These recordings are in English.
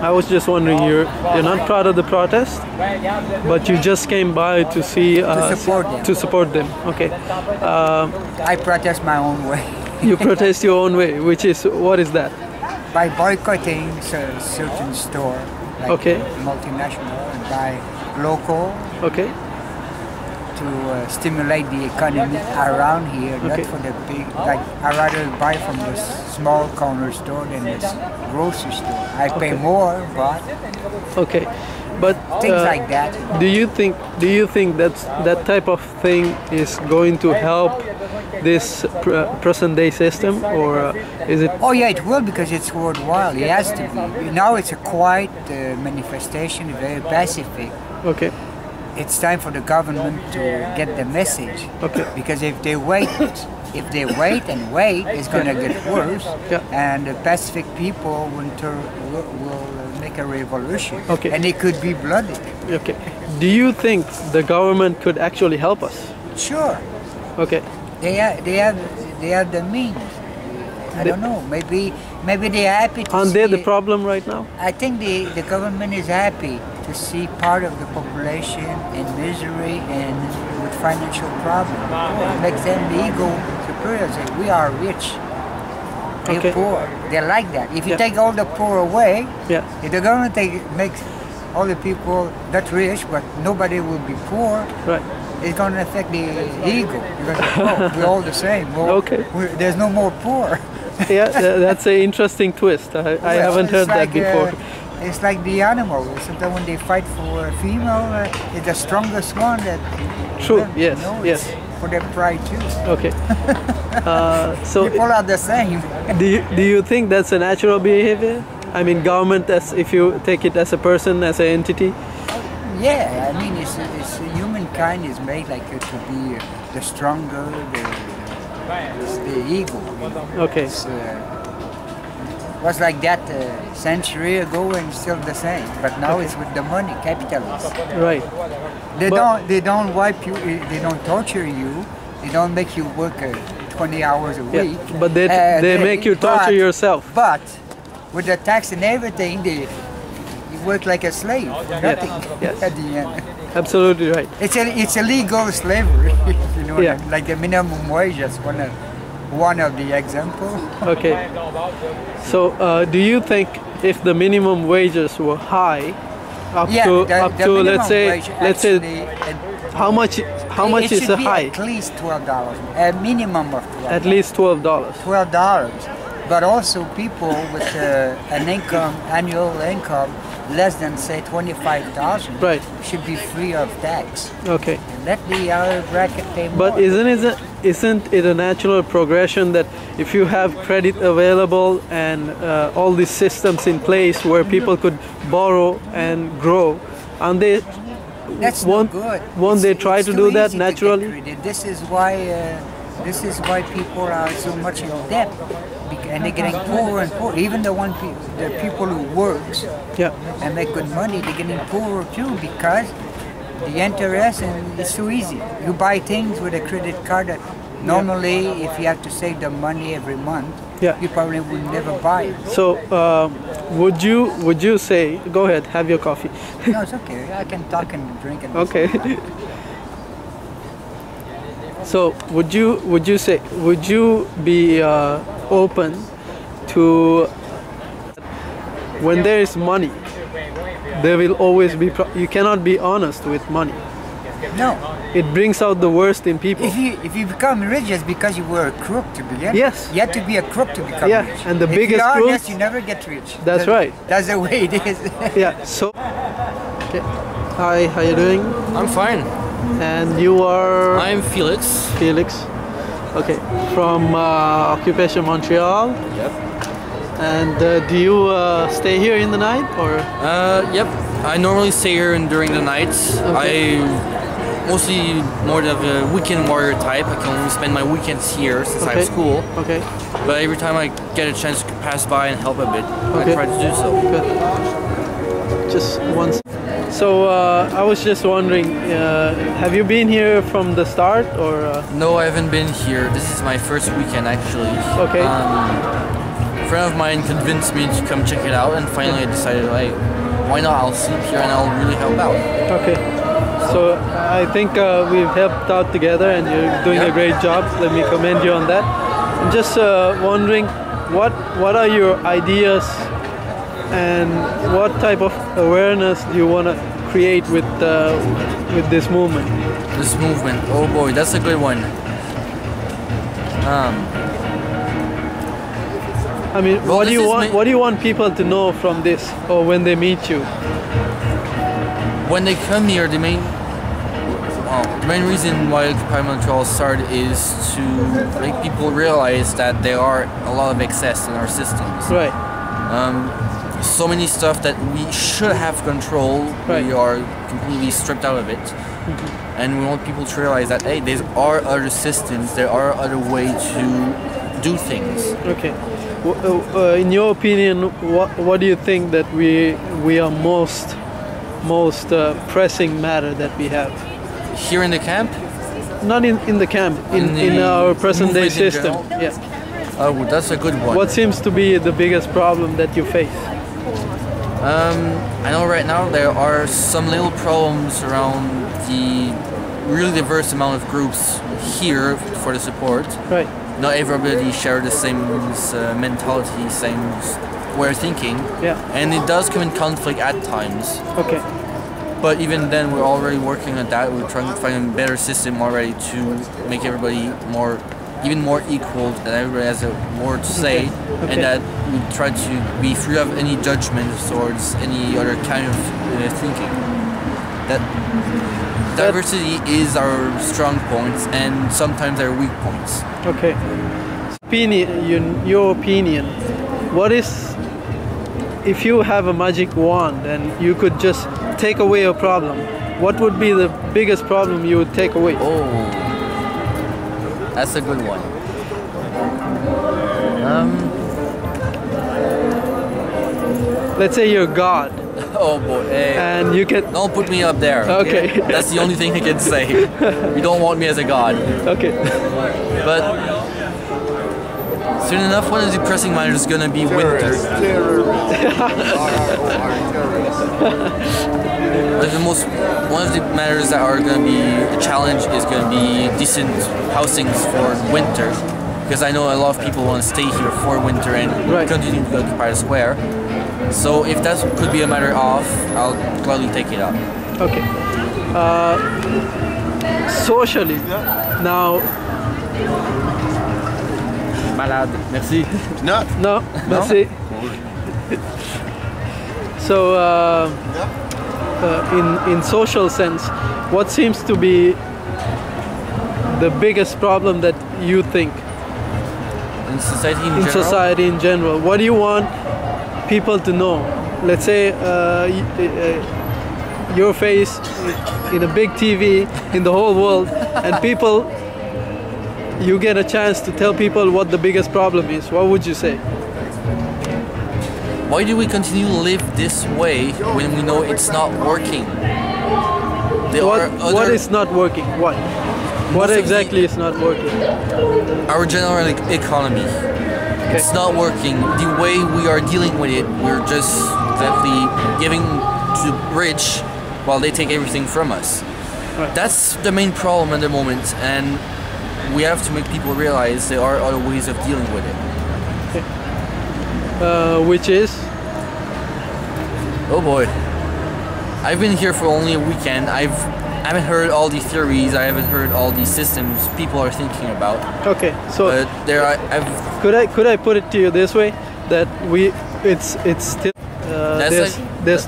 I was just wondering, you're not part of the protest, but you just came by to see to support them. To support them. Okay. I protest my own way. You protest your own way, which is, what is that? By boycotting certain store, like okay, multinational, and buy local. Okay. To stimulate the economy around here, okay, not for the big. Like I rather buy from the small corner store than the grocery store. I pay okay, more, but okay, but things like that. Do you think that type of thing is going to help this present day system, or is it? Oh yeah, it will, because it's worthwhile. It has to be. Now it's a quiet manifestation, very pacific. Okay. It's time for the government to get the message. Okay. Because if they wait and wait, it's going to get worse. Yeah. And the Pacific people will make a revolution. Okay. And it could be bloody. Okay. Do you think the government could actually help us? Sure. Okay. They have the means. I don't know. Maybe they're happy to Aren't see they the problem right now? I think the government is happy to see part of the population in misery and with financial problems. It makes them the ego superior. Say, we are rich. They're okay, poor. They like that. If you yeah, take all the poor away, yeah, if the government makes all the people that rich, but nobody will be poor, right, it's going to affect the ego. Because we're all the same. Okay. There's no more poor. Yeah, that's an interesting twist. I haven't heard that before. It's like the animal. Sometimes when they fight for a female, it's the strongest one that. True. Yes. Yes. For their pride too. Okay. So people are the same. Do you think that's a natural behavior? I mean, government, as if you take it as a person, as an entity. Yeah, I mean, it's humankind is made like to be the stronger, the ego. Okay. Was like that a century ago and still the same, but now it's with the money, capitalists. Right. They don't wipe you, they don't torture you, they don't make you work 20 hours a week. Yeah, but they make you torture yourself. But with the tax and everything, you work like a slave for nothing. Yes. At the end. Absolutely right. It's a legal slavery, you know, yeah, like the minimum wage is one of the example. Okay. So do you think if the minimum wages were high, up to let's say how much is a high? At least $12, a minimum of $12. At least $12. $12. But also people with an annual income less than say 25,000, right, should be free of tax. Okay. And let the other bracket pay more. But isn't it a natural progression that if you have credit available and all these systems in place where people could borrow and grow, and that's not good. Won't they try to do that naturally? This is why people are so much in debt, and they're getting poorer and poorer. Even the people who works, yeah, and make good money, they're getting poorer too, because the interest, and it's so easy. You buy things with a credit card that normally, if you have to save the money every month, yeah, you probably would never buy it. So would you say, go ahead, have your coffee. No, it's okay. I can talk and drink and okay. So would you be open to, when there is money, there will always be you cannot be honest with money. No. It brings out the worst in people. If you become rich, it's because you were a crook to begin. Yes. You have to be a crook to become rich. And the if biggest you are crook, honest, you never get rich. That's right. That's the way it is. Yeah. So. Okay. Hi. How you doing? I'm fine. And you are? I'm Felix. Felix. Okay. From Occupation Montreal. Yep. And do you stay here in the night, or? Yep. I normally stay here during the nights. Okay. I mostly more of a weekend warrior type. I can only spend my weekends here since I have school. Okay. But every time I get a chance to pass by and help a bit, I try to do so. Good. Just once. So I was just wondering, have you been here from the start, or? No, I haven't been here. This is my first weekend actually. Okay. friend of mine convinced me to come check it out, and finally I decided, like, why not? I'll sleep here and I'll really help out. Okay. So I think we've helped out together, and you're doing a great job. Let me commend you on that. I'm just wondering, what are your ideas, and what type of awareness do you want to create with this movement? This movement, oh boy, that's a good one. I mean, well, what do you want people to know from this, or when they meet you? When they come here, the main reason why Occupy Montreal started is to make people realize that there are a lot of excess in our systems. Right. So many stuff that we should have control, we are completely stripped out of it. And we want people to realize that, hey, there are other systems, there are other ways to do things. Okay. In your opinion, what do you think that we are most pressing matter that we have? Here in the camp? Not in the camp, in our present day system. Yeah. Oh, that's a good one. What seems to be the biggest problem that you face? I know right now there are some little problems around the really diverse amount of groups here for the support. Right. Not everybody share the same mentality, same way of thinking. Yeah. And it does come in conflict at times. Okay. But even then, we're already working on that. We're trying to find a better system already to make everybody even more equal, that everybody has a word to say, and that we try to be free of any judgment towards any other kind of thinking. That diversity is our strong points and sometimes our weak points. Okay. Your opinion, what is, if you have a magic wand and you could just take away a problem, what would be the biggest problem you would take away? Oh, that's a good one. Let's say you're God. Oh boy. Hey, and you can... Don't put me up there. Okay. That's the only thing I can say. You don't want me as a god. Okay. But soon enough, one of the pressing matters is gonna be winter. One of the matters that are gonna be a challenge is gonna be decent housings for winter, because I know a lot of people want to stay here for winter and continue to occupy the square. So if that could be a matter of, I'll gladly take it up. Okay. Socially, now. Malade. Merci. No, merci. So, in social sense, what seems to be the biggest problem that you think? In society in general? In society in general. What do you want people to know? Let's say your face in a big TV in the whole world, and people, you get a chance to tell people what the biggest problem is. What would you say? Why do we continue to live this way when we know it's not working? What is not working? What exactly is not working? Our general economy. Okay. It's not working. The way we are dealing with it, we're just exactly giving to the rich while they take everything from us. Right. That's the main problem at the moment, and we have to make people realize there are other ways of dealing with it. Okay. Which is? Oh boy. I've been here for only a weekend. I haven't heard all the theories. I haven't heard all the systems people are thinking about. Okay, so but could I put it to you this way, that it's still there's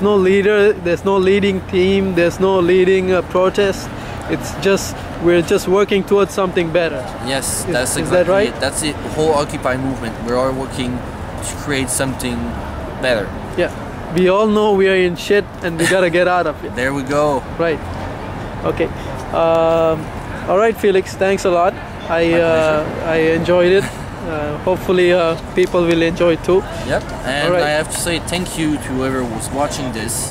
no leader, there's no leading team, there's no leading protest. It's just we're just working towards something better. Yes, that's exactly is that right? It. That's the whole Occupy movement. We are working to create something better. Yeah. We all know we are in shit and we gotta get out of it. There we go. Right. Okay. All right, Felix. Thanks a lot. I enjoyed it. Hopefully, people will enjoy it too. Yep. And I have to say thank you to whoever was watching this.